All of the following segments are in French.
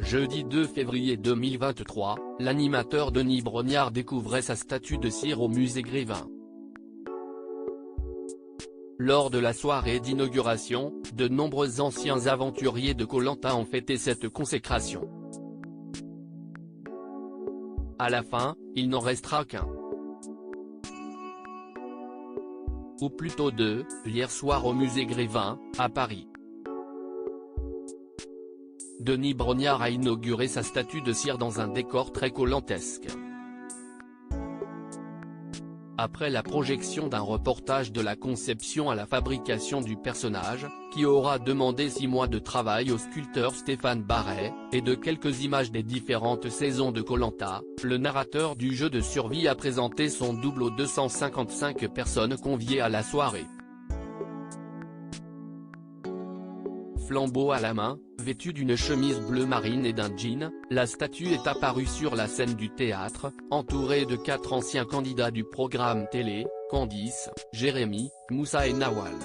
Jeudi 2 février 2023, l'animateur Denis Brognard découvrait sa statue de cire au musée Grévin. Lors de la soirée d'inauguration, de nombreux anciens aventuriers de Koh Lanta ont fêté cette consécration. À la fin, il n'en restera qu'un. Ou plutôt deux, hier soir au musée Grévin, à Paris. Denis Brognard a inauguré sa statue de cire dans un décor très kolantesque. Après la projection d'un reportage de la conception à la fabrication du personnage, qui aura demandé 6 mois de travail au sculpteur Stéphane Barret, et de quelques images des différentes saisons de Koh Lanta, le narrateur du jeu de survie a présenté son double aux 255 personnes conviées à la soirée. Flambeau à la main, vêtu d'une chemise bleu marine et d'un jean, la statue est apparue sur la scène du théâtre, entourée de 4 anciens candidats du programme télé, Candice, Jérémy, Moussa et Nawal.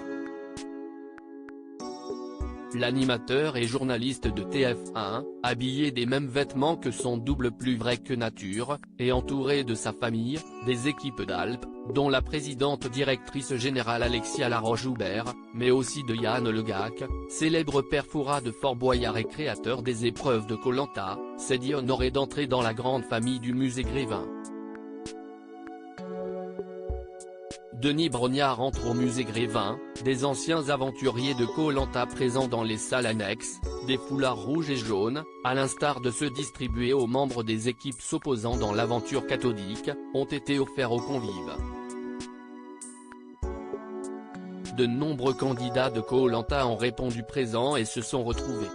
L'animateur et journaliste de TF1, habillé des mêmes vêtements que son double plus vrai que nature, et entouré de sa famille, des équipes d'Alpes, dont la présidente directrice générale Alexia Laroche-Joubert, mais aussi de Yann Le Gac, célèbre père Fouras de Fort Boyard et créateur des épreuves de Koh Lanta, s'est dit honoré d'entrer dans la grande famille du musée Grévin. Denis Brognard entre au musée Grévin, des anciens aventuriers de Koh Lanta présents dans les salles annexes, des foulards rouges et jaunes, à l'instar de ceux distribués aux membres des équipes s'opposant dans l'aventure cathodique, ont été offerts aux convives. De nombreux candidats de Koh Lanta ont répondu présents et se sont retrouvés.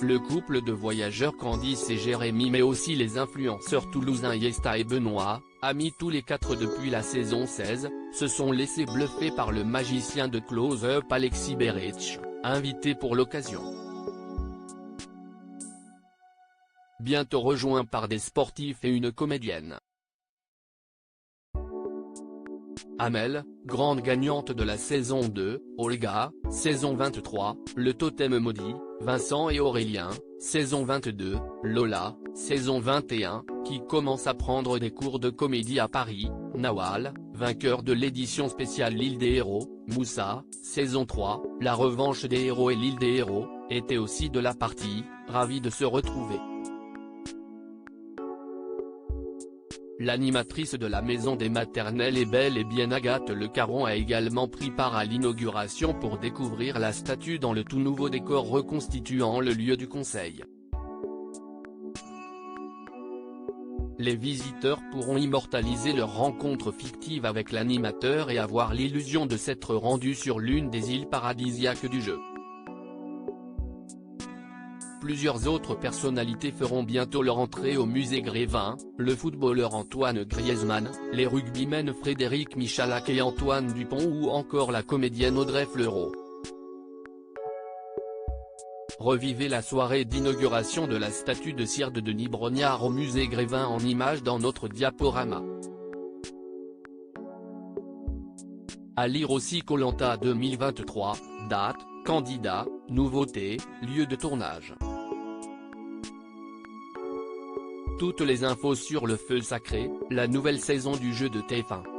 Le couple de voyageurs Candice et Jérémy mais aussi les influenceurs toulousains Yesta et Benoît, amis tous les 4 depuis la saison 16, se sont laissés bluffer par le magicien de close-up Alexis Berech, invité pour l'occasion. Bientôt rejoint par des sportifs et une comédienne. Amel, grande gagnante de la saison 2, Olga, saison 23, Le Totem Maudit, Vincent et Aurélien, saison 22, Lola, saison 21, qui commence à prendre des cours de comédie à Paris, Nawal, vainqueur de l'édition spéciale L'Île des Héros, Moussa, saison 3, La Revanche des Héros et L'Île des Héros, était aussi de la partie, ravi de se retrouver. L'animatrice de la maison des maternelles est bel et bien Agathe Le Caron a également pris part à l'inauguration pour découvrir la statue dans le tout nouveau décor reconstituant le lieu du conseil. Les visiteurs pourront immortaliser leur rencontre fictive avec l'animateur et avoir l'illusion de s'être rendus sur l'une des îles paradisiaques du jeu. Plusieurs autres personnalités feront bientôt leur entrée au musée Grévin, le footballeur Antoine Griezmann, les rugbymen Frédéric Michalak et Antoine Dupont ou encore la comédienne Audrey Fleurot. Revivez la soirée d'inauguration de la statue de cire de Denis Brognard au musée Grévin en images dans notre diaporama. À lire aussi Koh Lanta 2023, date, candidats, nouveautés, lieu de tournage. Toutes les infos sur Le Feu Sacré, la nouvelle saison du jeu de TF1.